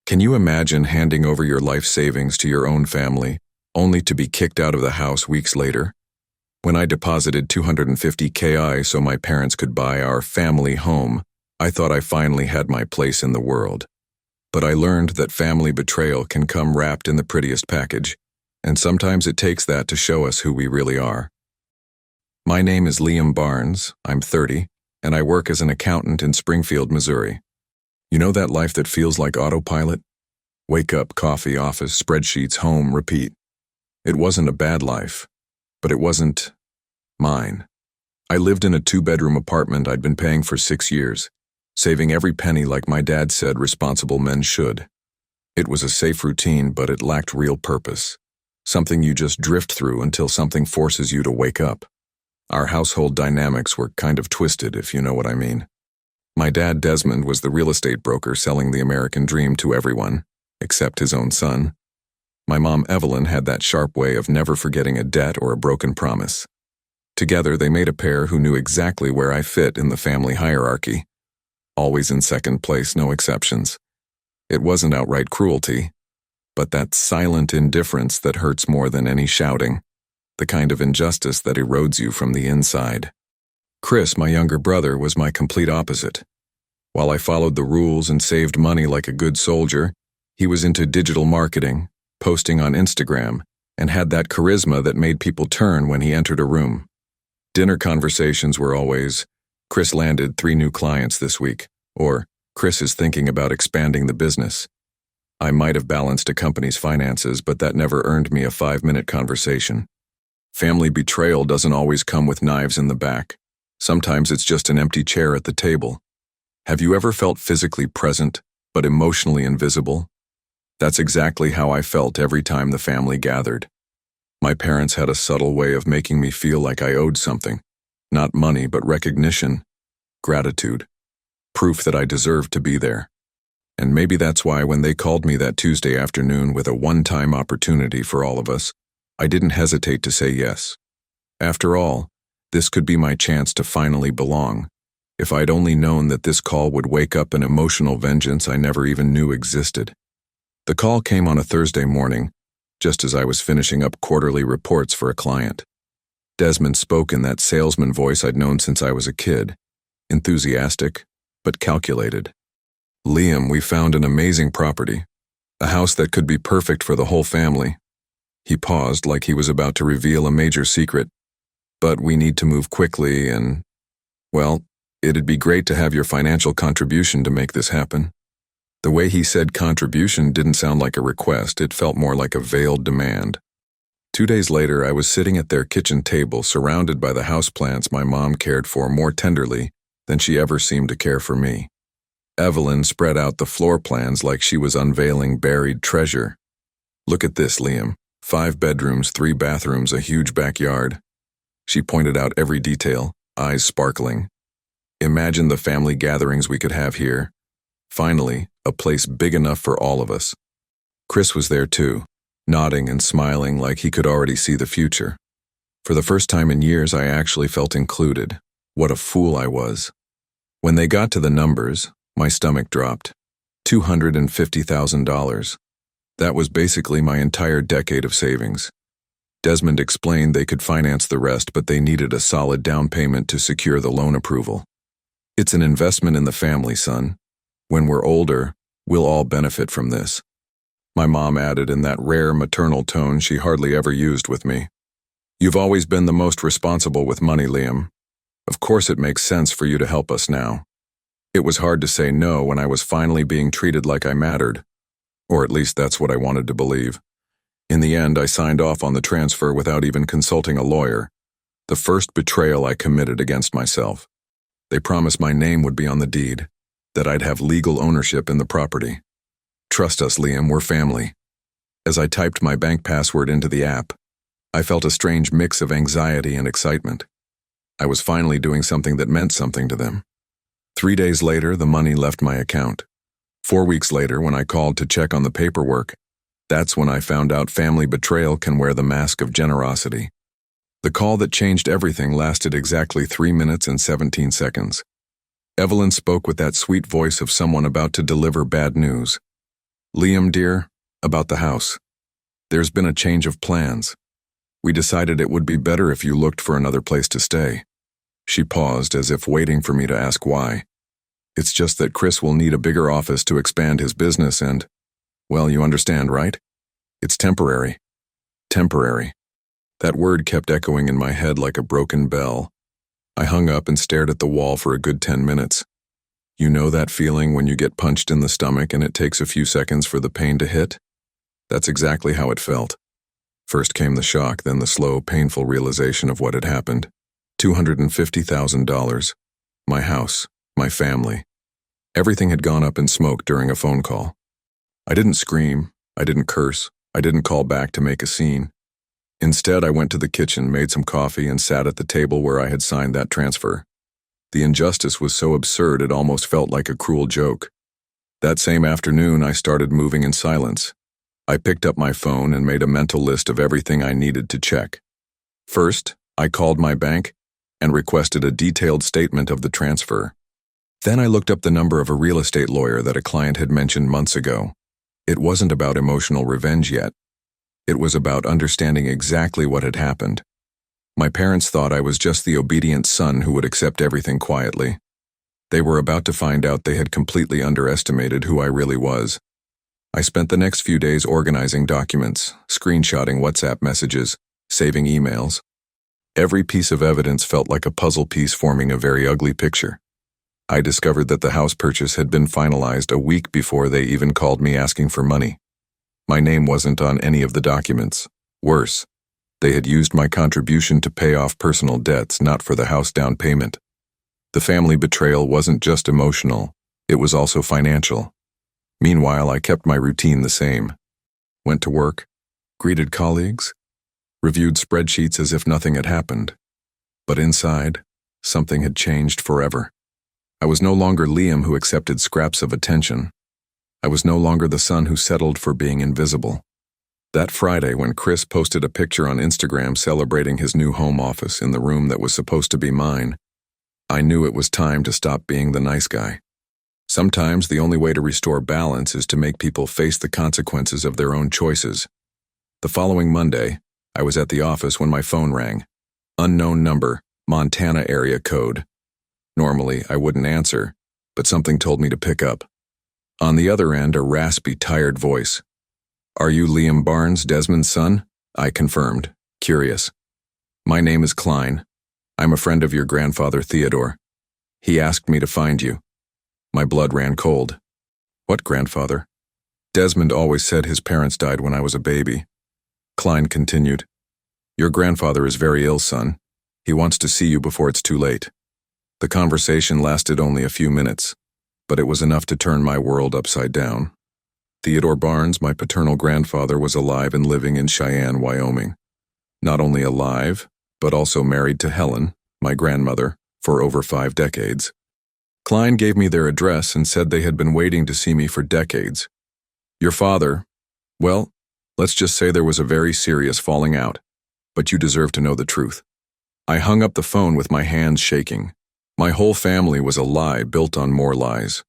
Can you imagine handing over your life savings to your own family, only to be kicked out of the house weeks later? When I deposited 250 KI so my parents could buy our family home, I thought I finally had my place in the world. But I learned that family betrayal can come wrapped in the prettiest package, and sometimes it takes that to show us who we really are. My name is Liam Barnes, I'm 30, and I work as an accountant in Springfield, Missouri. You know that life that feels like autopilot? Wake up, coffee, office, spreadsheets, home, repeat. It wasn't a bad life, but it wasn't mine. I lived in a 2-bedroom apartment I'd been paying for 6 years, saving every penny like my dad said responsible men should. It was a safe routine, but it lacked real purpose. Something you just drift through until something forces you to wake up. Our household dynamics were kind of twisted, if you know what I mean. My dad, Desmond, was the real estate broker selling the American dream to everyone, except his own son. My mom, Evelyn, had that sharp way of never forgetting a debt or a broken promise. Together, they made a pair who knew exactly where I fit in the family hierarchy. Always in second place, no exceptions. It wasn't outright cruelty, but that silent indifference that hurts more than any shouting, the kind of injustice that erodes you from the inside. Chris, my younger brother, was my complete opposite. While I followed the rules and saved money like a good soldier, he was into digital marketing, posting on Instagram, and had that charisma that made people turn when he entered a room. Dinner conversations were always, "Chris landed 3 new clients this week," or "Chris is thinking about expanding the business." I might have balanced a company's finances, but that never earned me a 5-minute conversation. Family betrayal doesn't always come with knives in the back. Sometimes it's just an empty chair at the table. Have you ever felt physically present, but emotionally invisible? That's exactly how I felt every time the family gathered. My parents had a subtle way of making me feel like I owed something. Not money, but recognition, gratitude, proof that I deserved to be there. And maybe that's why when they called me that Tuesday afternoon with a one-time opportunity for all of us, I didn't hesitate to say yes. After all, this could be my chance to finally belong. If I'd only known that this call would wake up an emotional vengeance I never even knew existed. The call came on a Thursday morning, just as I was finishing up quarterly reports for a client. Desmond spoke in that salesman voice I'd known since I was a kid, enthusiastic, but calculated. "Liam, we found an amazing property, a house that could be perfect for the whole family." He paused like he was about to reveal a major secret. "But we need to move quickly and, well, it'd be great to have your financial contribution to make this happen." The way he said contribution didn't sound like a request, it felt more like a veiled demand. 2 days later, I was sitting at their kitchen table surrounded by the houseplants my mom cared for more tenderly than she ever seemed to care for me. Evelyn spread out the floor plans like she was unveiling buried treasure. "Look at this, Liam. 5 bedrooms, 3 bathrooms, a huge backyard." She pointed out every detail, eyes sparkling. "Imagine the family gatherings we could have here. Finally, a place big enough for all of us." Chris was there too, nodding and smiling like he could already see the future. For the first time in years, I actually felt included. What a fool I was. When they got to the numbers, my stomach dropped. $250,000. That was basically my entire decade of savings. Desmond explained they could finance the rest, but they needed a solid down payment to secure the loan approval. "It's an investment in the family, son. When we're older, we'll all benefit from this," my mom added in that rare maternal tone she hardly ever used with me. "You've always been the most responsible with money, Liam. Of course it makes sense for you to help us now." It was hard to say no when I was finally being treated like I mattered. Or at least that's what I wanted to believe. In the end, I signed off on the transfer without even consulting a lawyer. The first betrayal I committed against myself. They promised my name would be on the deed, that I'd have legal ownership in the property. "Trust us, Liam, we're family." As I typed my bank password into the app, I felt a strange mix of anxiety and excitement. I was finally doing something that meant something to them. 3 days later, the money left my account. 4 weeks later, when I called to check on the paperwork, that's when I found out family betrayal can wear the mask of generosity. The call that changed everything lasted exactly 3 minutes and 17 seconds. Evelyn spoke with that sweet voice of someone about to deliver bad news. Liam, dear, about the house. There's been a change of plans. We decided it would be better if you looked for another place to stay. She paused as if waiting for me to ask why. It's just that Chris will need a bigger office to expand his business and, well, you understand, right? It's temporary. Temporary. That word kept echoing in my head like a broken bell. I hung up and stared at the wall for a good 10 minutes. You know that feeling when you get punched in the stomach and it takes a few seconds for the pain to hit? That's exactly how it felt. First came the shock, then the slow, painful realization of what had happened. $250,000. My house, my family. Everything had gone up in smoke during a phone call. I didn't scream, I didn't curse, I didn't call back to make a scene. Instead, I went to the kitchen, made some coffee, and sat at the table where I had signed that transfer. The injustice was so absurd it almost felt like a cruel joke. That same afternoon, I started moving in silence. I picked up my phone and made a mental list of everything I needed to check. First, I called my bank and requested a detailed statement of the transfer. Then I looked up the number of a real estate lawyer that a client had mentioned months ago. It wasn't about emotional revenge yet. It was about understanding exactly what had happened. My parents thought I was just the obedient son who would accept everything quietly. They were about to find out they had completely underestimated who I really was. I spent the next few days organizing documents, screenshotting WhatsApp messages, saving emails. Every piece of evidence felt like a puzzle piece forming a very ugly picture. I discovered that the house purchase had been finalized a week before they even called me asking for money. My name wasn't on any of the documents. Worse, they had used my contribution to pay off personal debts, not for the house down payment. The family betrayal wasn't just emotional, it was also financial. Meanwhile, I kept my routine the same. Went to work, greeted colleagues, reviewed spreadsheets as if nothing had happened. But inside, something had changed forever. I was no longer Liam who accepted scraps of attention. I was no longer the son who settled for being invisible. That Friday, when Chris posted a picture on Instagram celebrating his new home office in the room that was supposed to be mine, I knew it was time to stop being the nice guy. Sometimes the only way to restore balance is to make people face the consequences of their own choices. The following Monday, I was at the office when my phone rang. Unknown number, Montana area code. Normally, I wouldn't answer, but something told me to pick up. On the other end, a raspy, tired voice. "Are you Liam Barnes, Desmond's son?" I confirmed, curious. "My name is Klein. I'm a friend of your grandfather, Theodore. He asked me to find you." My blood ran cold. "What grandfather?" "Desmond always said his parents died when I was a baby." Klein continued, "Your grandfather is very ill, son. He wants to see you before it's too late." The conversation lasted only a few minutes, but it was enough to turn my world upside down. Theodore Barnes, my paternal grandfather, was alive and living in Cheyenne, Wyoming. Not only alive, but also married to Helen, my grandmother, for over 5 decades. Klein gave me their address and said they had been waiting to see me for decades. "Your father, well, let's just say there was a very serious falling out, but you deserve to know the truth." I hung up the phone with my hands shaking. My whole family was a lie built on more lies.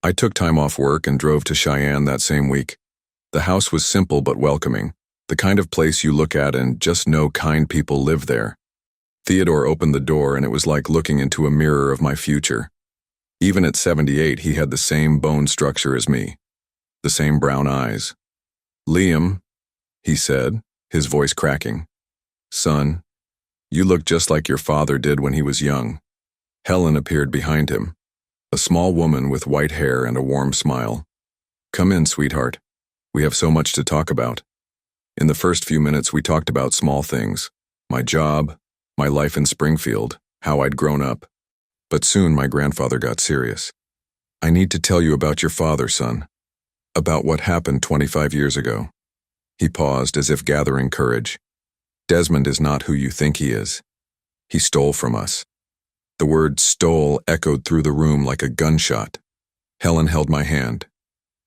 I took time off work and drove to Cheyenne that same week. The house was simple but welcoming, the kind of place you look at and just know kind people live there. Theodore opened the door and it was like looking into a mirror of my future. Even at 78, he had the same bone structure as me, the same brown eyes. "Liam," he said, his voice cracking. "Son, you look just like your father did when he was young." Helen appeared behind him, a small woman with white hair and a warm smile. "Come in, sweetheart. We have so much to talk about." In the first few minutes, we talked about small things. My job, my life in Springfield, how I'd grown up. But soon my grandfather got serious. "I need to tell you about your father, son. About what happened 25 years ago." He paused as if gathering courage. "Desmond is not who you think he is. He stole from us." The word stole echoed through the room like a gunshot. Helen held my hand.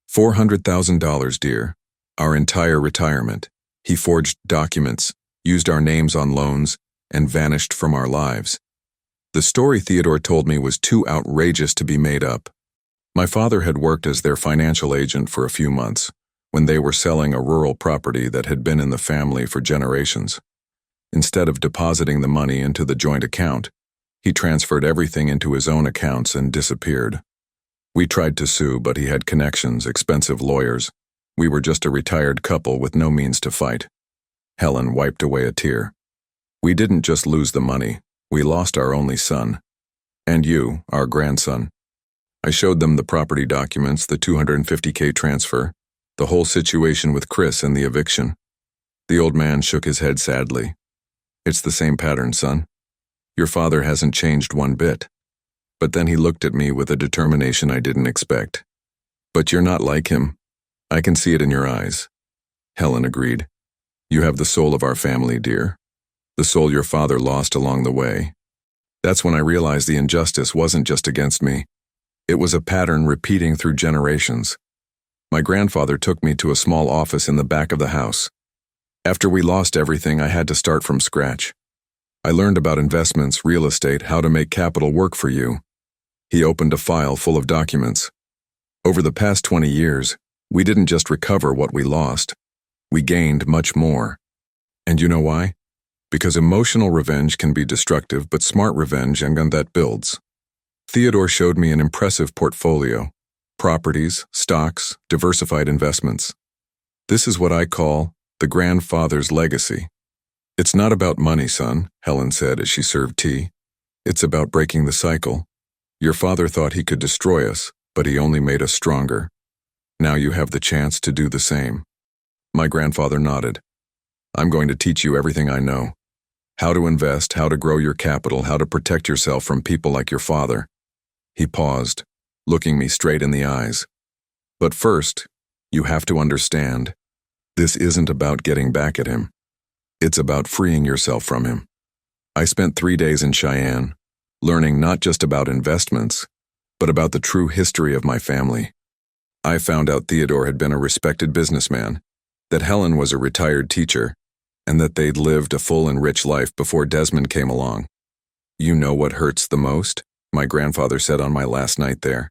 $400,000, dear. Our entire retirement. He forged documents, used our names on loans, and vanished from our lives. The story Theodore told me was too outrageous to be made up. My father had worked as their financial agent for a few months when they were selling a rural property that had been in the family for generations. Instead of depositing the money into the joint account, he transferred everything into his own accounts and disappeared. We tried to sue, but he had connections, expensive lawyers. We were just a retired couple with no means to fight. Helen wiped away a tear. We didn't just lose the money, we lost our only son. And you, our grandson. I showed them the property documents, the $250K transfer, the whole situation with Chris and the eviction. The old man shook his head sadly. It's the same pattern, son. Your father hasn't changed one bit. But then he looked at me with a determination I didn't expect. But you're not like him. I can see it in your eyes. Helen agreed. You have the soul of our family, dear. The soul your father lost along the way. That's when I realized the injustice wasn't just against me. It was a pattern repeating through generations. My grandfather took me to a small office in the back of the house. After we lost everything, I had to start from scratch. I learned about investments, real estate, how to make capital work for you. He opened a file full of documents. Over the past 20 years, we didn't just recover what we lost. We gained much more. And you know why? Because emotional revenge can be destructive, but smart revenge and that builds. Theodore showed me an impressive portfolio. Properties, stocks, diversified investments. This is what I call the grandfather's legacy. It's not about money, son, Helen said as she served tea. It's about breaking the cycle. Your father thought he could destroy us, but he only made us stronger. Now you have the chance to do the same. My grandfather nodded. I'm going to teach you everything I know. How to invest, how to grow your capital, how to protect yourself from people like your father. He paused, looking me straight in the eyes. But first, you have to understand, this isn't about getting back at him. It's about freeing yourself from him. I spent 3 days in Cheyenne, learning not just about investments, but about the true history of my family. I found out Theodore had been a respected businessman, that Helen was a retired teacher, and that they'd lived a full and rich life before Desmond came along. You know what hurts the most? My grandfather said on my last night there.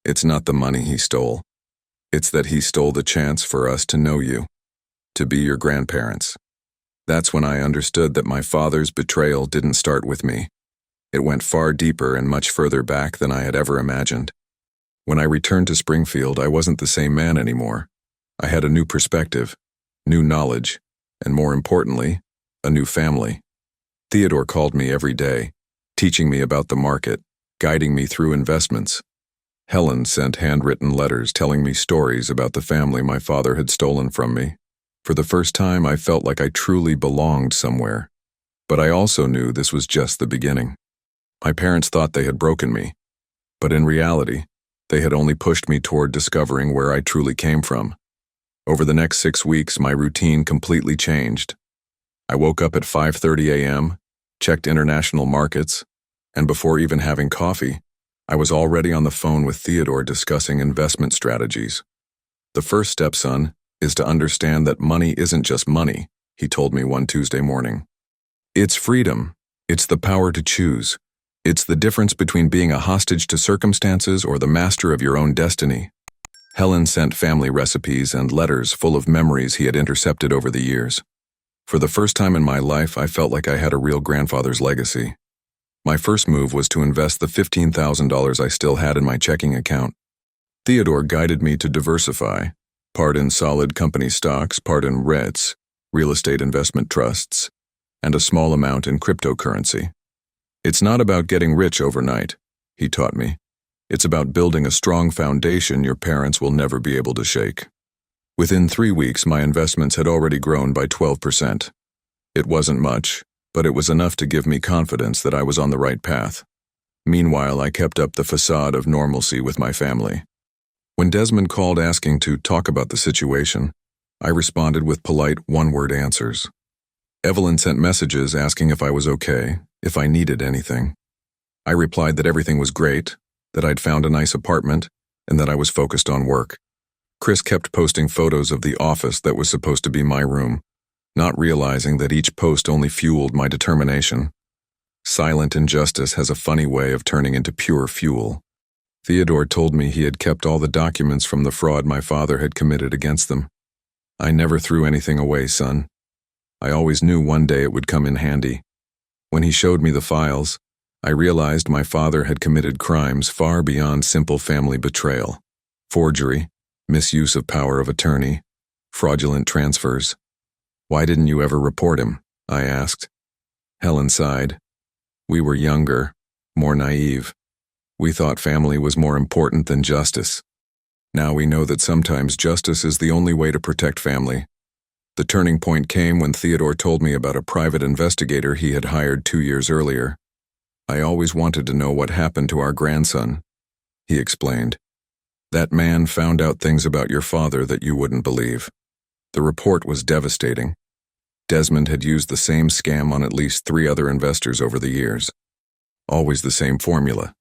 It's not the money he stole. It's that he stole the chance for us to know you, to be your grandparents. That's when I understood that my father's betrayal didn't start with me. It went far deeper and much further back than I had ever imagined. When I returned to Springfield, I wasn't the same man anymore. I had a new perspective, new knowledge, and more importantly, a new family. Theodore called me every day, teaching me about the market, guiding me through investments. Helen sent handwritten letters telling me stories about the family my father had stolen from me. For the first time, I felt like I truly belonged somewhere. But I also knew this was just the beginning. My parents thought they had broken me, but in reality, they had only pushed me toward discovering where I truly came from. Over the next 6 weeks, my routine completely changed. I woke up at 5:30 a.m., checked international markets, and before even having coffee, I was already on the phone with Theodore discussing investment strategies. The first step, son, is to understand that money isn't just money, he told me one Tuesday morning. It's freedom. It's the power to choose. It's the difference between being a hostage to circumstances or the master of your own destiny. Helen sent family recipes and letters full of memories he had intercepted over the years. For the first time in my life, I felt like I had a real grandfather's legacy. My first move was to invest the $15,000 I still had in my checking account. Theodore guided me to diversify, part in solid company stocks, part in REITs, real estate investment trusts, and a small amount in cryptocurrency. It's not about getting rich overnight, he taught me. It's about building a strong foundation your parents will never be able to shake. Within 3 weeks, my investments had already grown by 12%. It wasn't much, but it was enough to give me confidence that I was on the right path. Meanwhile, I kept up the facade of normalcy with my family. When Desmond called asking to talk about the situation, I responded with polite one-word answers. Evelyn sent messages asking if I was okay, if I needed anything. I replied that everything was great, that I'd found a nice apartment, and that I was focused on work. Chris kept posting photos of the office that was supposed to be my room, not realizing that each post only fueled my determination. Silent injustice has a funny way of turning into pure fuel. Theodore told me he had kept all the documents from the fraud my father had committed against them. I never threw anything away, son. I always knew one day it would come in handy. When he showed me the files, I realized my father had committed crimes far beyond simple family betrayal. Forgery, misuse of power of attorney, fraudulent transfers. Why didn't you ever report him? I asked. Helen sighed. We were younger, more naive. We thought family was more important than justice. Now we know that sometimes justice is the only way to protect family. The turning point came when Theodore told me about a private investigator he had hired 2 years earlier. I always wanted to know what happened to our grandson, he explained. That man found out things about your father that you wouldn't believe. The report was devastating. Desmond had used the same scam on at least 3 other investors over the years. Always the same formula.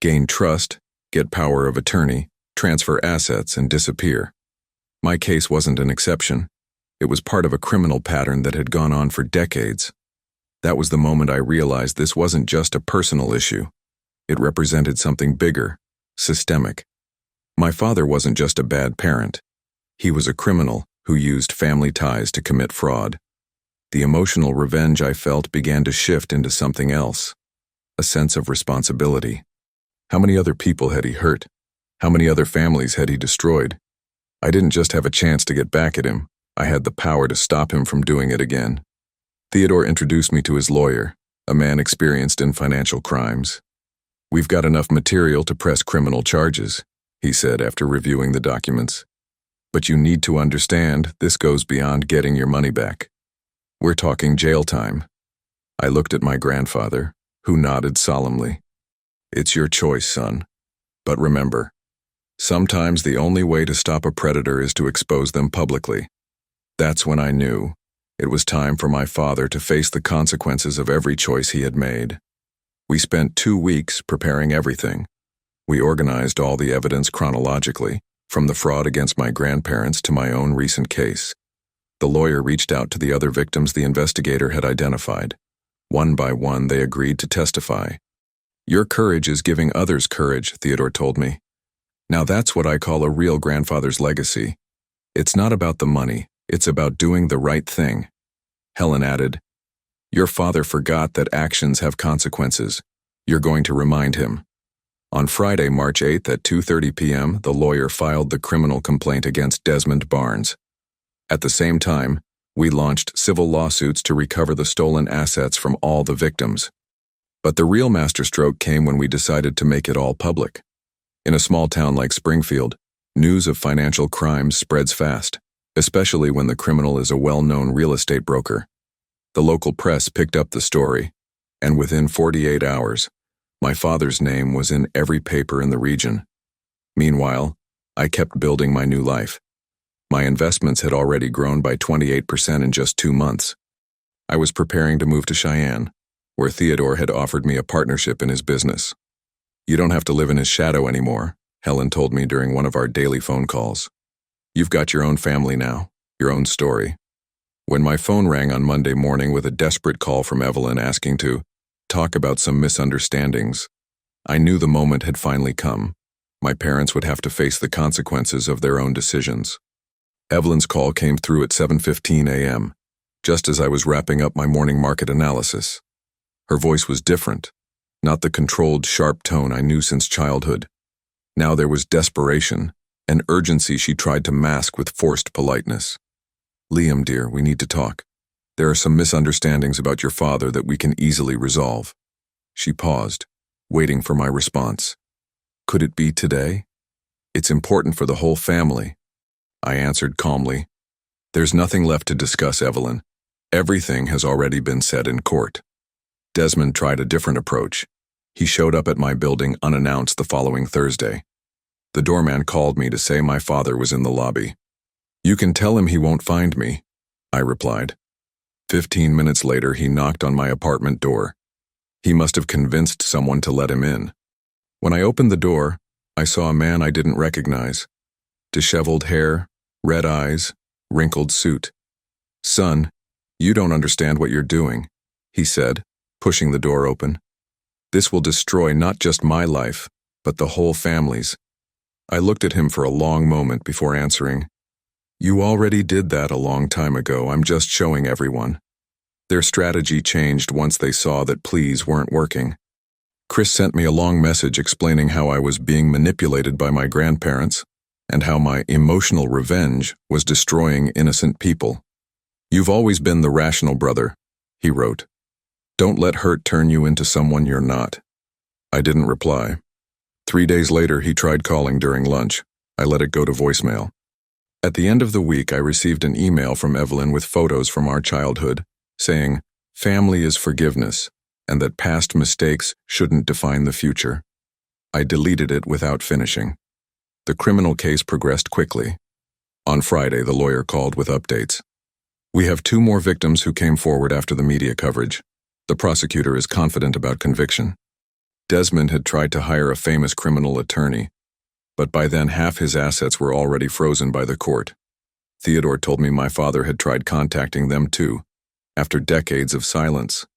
Gain trust, get power of attorney, transfer assets, and disappear. My case wasn't an exception. It was part of a criminal pattern that had gone on for decades. That was the moment I realized this wasn't just a personal issue. It represented something bigger, systemic. My father wasn't just a bad parent. He was a criminal who used family ties to commit fraud. The emotional revenge I felt began to shift into something else, a sense of responsibility. How many other people had he hurt? How many other families had he destroyed? I didn't just have a chance to get back at him. I had the power to stop him from doing it again. Theodore introduced me to his lawyer, a man experienced in financial crimes. We've got enough material to press criminal charges, he said after reviewing the documents. But you need to understand, this goes beyond getting your money back. We're talking jail time. I looked at my grandfather, who nodded solemnly. It's your choice, son. But remember, sometimes the only way to stop a predator is to expose them publicly. That's when I knew it was time for my father to face the consequences of every choice he had made. We spent 2 weeks preparing everything. We organized all the evidence chronologically, from the fraud against my grandparents to my own recent case. The lawyer reached out to the other victims the investigator had identified. One by one, they agreed to testify. Your courage is giving others courage, Theodore told me. Now that's what I call a real grandfather's legacy. It's not about the money, it's about doing the right thing. Helen added, Your father forgot that actions have consequences. You're going to remind him. On Friday, March 8th at 2:30 p.m., the lawyer filed the criminal complaint against Desmond Barnes. At the same time, we launched civil lawsuits to recover the stolen assets from all the victims. But the real masterstroke came when we decided to make it all public. In a small town like Springfield, news of financial crimes spreads fast, especially when the criminal is a well-known real estate broker. The local press picked up the story, and within 48 hours, my father's name was in every paper in the region. Meanwhile, I kept building my new life. My investments had already grown by 28% in just 2 months. I was preparing to move to Cheyenne, where Theodore had offered me a partnership in his business. You don't have to live in his shadow anymore, Helen told me during one of our daily phone calls. You've got your own family now, your own story. When my phone rang on Monday morning with a desperate call from Evelyn asking to talk about some misunderstandings, I knew the moment had finally come. My parents would have to face the consequences of their own decisions. Evelyn's call came through at 7:15 a.m., just as I was wrapping up my morning market analysis. Her voice was different, not the controlled, sharp tone I knew since childhood. Now there was desperation, an urgency she tried to mask with forced politeness. Liam, dear, we need to talk. There are some misunderstandings about your father that we can easily resolve. She paused, waiting for my response. Could it be today? It's important for the whole family. I answered calmly. There's nothing left to discuss, Evelyn. Everything has already been said in court. Desmond tried a different approach. He showed up at my building unannounced the following Thursday. The doorman called me to say my father was in the lobby. You can tell him he won't find me, I replied. 15 minutes later, he knocked on my apartment door. He must have convinced someone to let him in. When I opened the door, I saw a man I didn't recognize. Disheveled hair, red eyes, wrinkled suit. Son, you don't understand what you're doing, he said, pushing the door open. This will destroy not just my life, but the whole family's. I looked at him for a long moment before answering. You already did that a long time ago. I'm just showing everyone. Their strategy changed once they saw that pleas weren't working. Chris sent me a long message explaining how I was being manipulated by my grandparents and how my emotional revenge was destroying innocent people. You've always been the rational brother, he wrote. Don't let hurt turn you into someone you're not. I didn't reply. 3 days later, he tried calling during lunch. I let it go to voicemail. At the end of the week, I received an email from Evelyn with photos from our childhood, saying, family is forgiveness, and that past mistakes shouldn't define the future. I deleted it without finishing. The criminal case progressed quickly. On Friday, the lawyer called with updates. We have 2 more victims who came forward after the media coverage. The prosecutor is confident about conviction. Desmond had tried to hire a famous criminal attorney, but by then half his assets were already frozen by the court. Theodore told me my father had tried contacting them too, after decades of silence.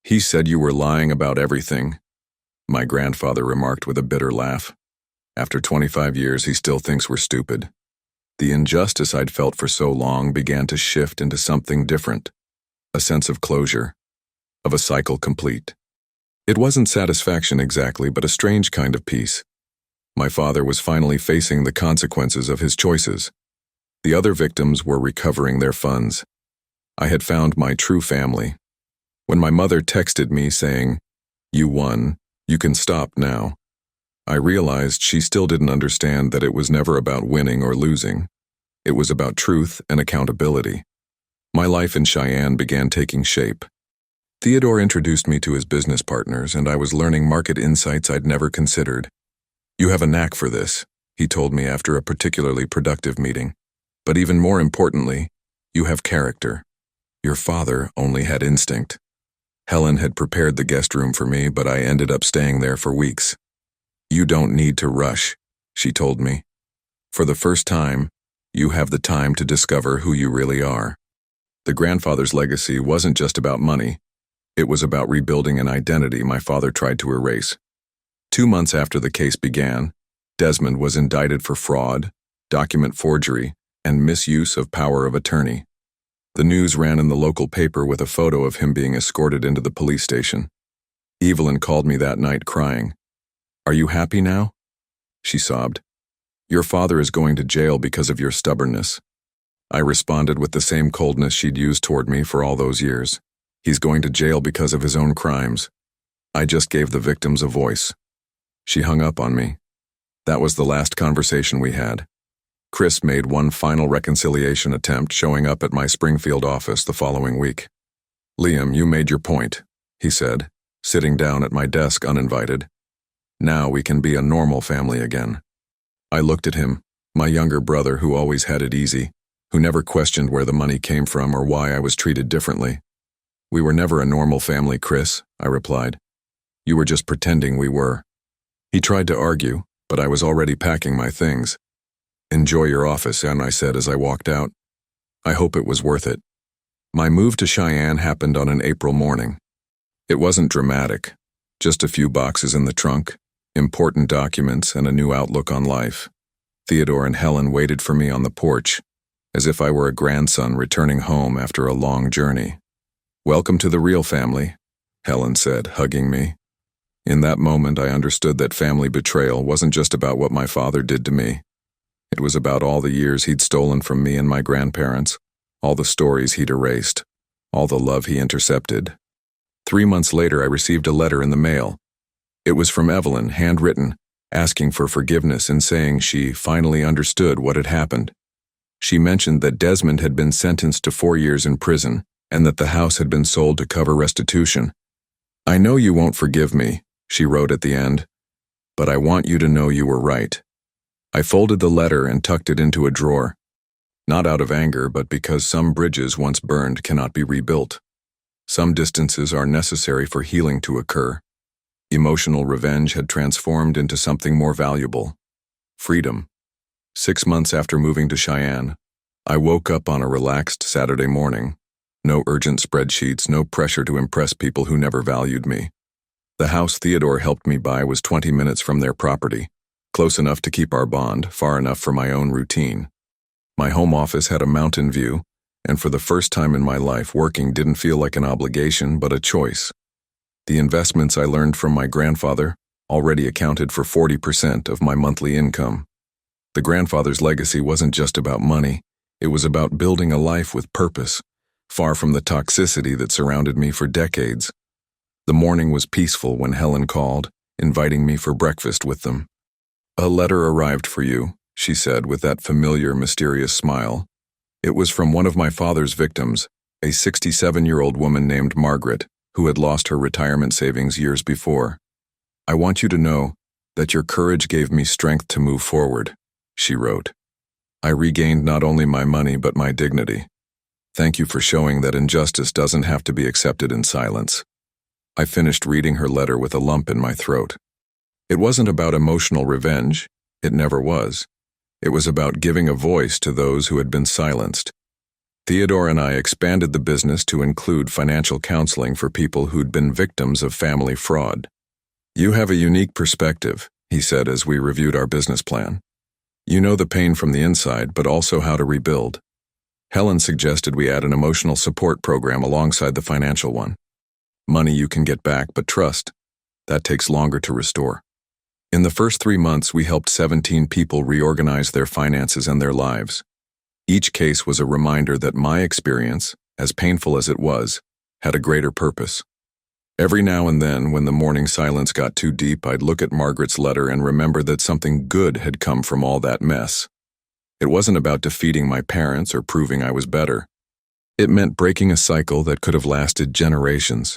He said you were lying about everything, my grandfather remarked with a bitter laugh. After 25 years, he still thinks we're stupid. The injustice I'd felt for so long began to shift into something different, a sense of closure, of a cycle complete. It wasn't satisfaction exactly, but a strange kind of peace. My father was finally facing the consequences of his choices. The other victims were recovering their funds. I had found my true family. When my mother texted me saying, "You won, you can stop now," I realized she still didn't understand that it was never about winning or losing. It was about truth and accountability. My life in Cheyenne began taking shape. Theodore introduced me to his business partners, and I was learning market insights I'd never considered. You have a knack for this, he told me after a particularly productive meeting. But even more importantly, you have character. Your father only had instinct. Helen had prepared the guest room for me, but I ended up staying there for weeks. You don't need to rush, she told me. For the first time, you have the time to discover who you really are. The grandfather's legacy wasn't just about money. It was about rebuilding an identity my father tried to erase. 2 months after the case began, Desmond was indicted for fraud, document forgery, and misuse of power of attorney. The news ran in the local paper with a photo of him being escorted into the police station. Evelyn called me that night crying. Are you happy now? She sobbed. Your father is going to jail because of your stubbornness. I responded with the same coldness she'd used toward me for all those years. He's going to jail because of his own crimes. I just gave the victims a voice. She hung up on me. That was the last conversation we had. Chris made one final reconciliation attempt, showing up at my Springfield office the following week. Liam, you made your point, he said, sitting down at my desk uninvited. Now we can be a normal family again. I looked at him, my younger brother who always had it easy, who never questioned where the money came from or why I was treated differently. We were never a normal family, Chris, I replied. You were just pretending we were. He tried to argue, but I was already packing my things. Enjoy your office, and I said as I walked out. I hope it was worth it. My move to Cheyenne happened on an April morning. It wasn't dramatic, just a few boxes in the trunk, important documents, and a new outlook on life. Theodore and Helen waited for me on the porch, as if I were a grandson returning home after a long journey. Welcome to the real family, Helen said, hugging me. In that moment, I understood that family betrayal wasn't just about what my father did to me. It was about all the years he'd stolen from me and my grandparents, all the stories he'd erased, all the love he intercepted. 3 months later, I received a letter in the mail. It was from Evelyn, handwritten, asking for forgiveness and saying she finally understood what had happened. She mentioned that Desmond had been sentenced to 4 years in prison and that the house had been sold to cover restitution. I know you won't forgive me, she wrote at the end, but I want you to know you were right. I folded the letter and tucked it into a drawer, not out of anger, but because some bridges once burned cannot be rebuilt. Some distances are necessary for healing to occur. Emotional revenge had transformed into something more valuable: freedom. 6 months after moving to Cheyenne, I woke up on a relaxed Saturday morning. No urgent spreadsheets, no pressure to impress people who never valued me. The house Theodore helped me buy was 20 minutes from their property, close enough to keep our bond, far enough for my own routine. My home office had a mountain view, and for the first time in my life, working didn't feel like an obligation but a choice. The investments I learned from my grandfather already accounted for 40% of my monthly income. The grandfather's legacy wasn't just about money, it was about building a life with purpose, far from the toxicity that surrounded me for decades. The morning was peaceful when Helen called, inviting me for breakfast with them. "A letter arrived for you," she said with that familiar, mysterious smile. It was from one of my father's victims, a 67-year-old woman named Margaret, who had lost her retirement savings years before. "I want you to know that your courage gave me strength to move forward," she wrote. "I regained not only my money but my dignity. Thank you for showing that injustice doesn't have to be accepted in silence." I finished reading her letter with a lump in my throat. It wasn't about emotional revenge. It never was. It was about giving a voice to those who had been silenced. Theodore and I expanded the business to include financial counseling for people who'd been victims of family fraud. "You have a unique perspective," he said as we reviewed our business plan. "You know the pain from the inside, but also how to rebuild." Helen suggested we add an emotional support program alongside the financial one. Money you can get back, but trust, that takes longer to restore. In the first 3 months, we helped 17 people reorganize their finances and their lives. Each case was a reminder that my experience, as painful as it was, had a greater purpose. Every now and then, when the morning silence got too deep, I'd look at Margaret's letter and remember that something good had come from all that mess. It wasn't about defeating my parents or proving I was better. It meant breaking a cycle that could have lasted generations.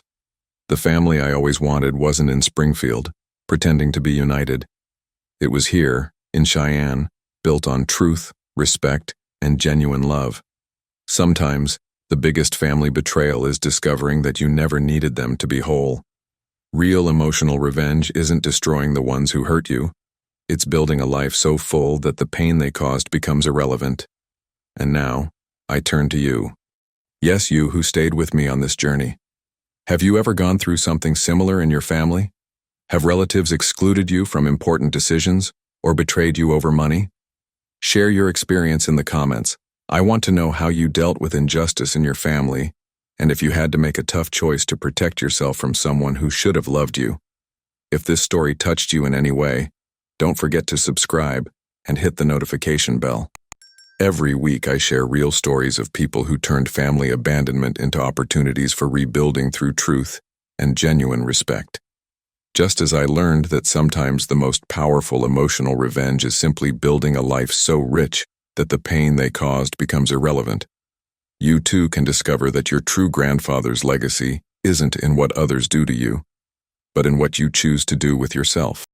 The family I always wanted wasn't in Springfield, pretending to be united. It was here, in Cheyenne, built on truth, respect, and genuine love. Sometimes, the biggest family betrayal is discovering that you never needed them to be whole. Real emotional revenge isn't destroying the ones who hurt you. It's building a life so full that the pain they caused becomes irrelevant. And now, I turn to you. Yes, you who stayed with me on this journey. Have you ever gone through something similar in your family? Have relatives excluded you from important decisions or betrayed you over money? Share your experience in the comments. I want to know how you dealt with injustice in your family and if you had to make a tough choice to protect yourself from someone who should have loved you. If this story touched you in any way, don't forget to subscribe and hit the notification bell. Every week I share real stories of people who turned family abandonment into opportunities for rebuilding through truth and genuine respect. Just as I learned that sometimes the most powerful emotional revenge is simply building a life so rich that the pain they caused becomes irrelevant, you too can discover that your true grandfather's legacy isn't in what others do to you, but in what you choose to do with yourself.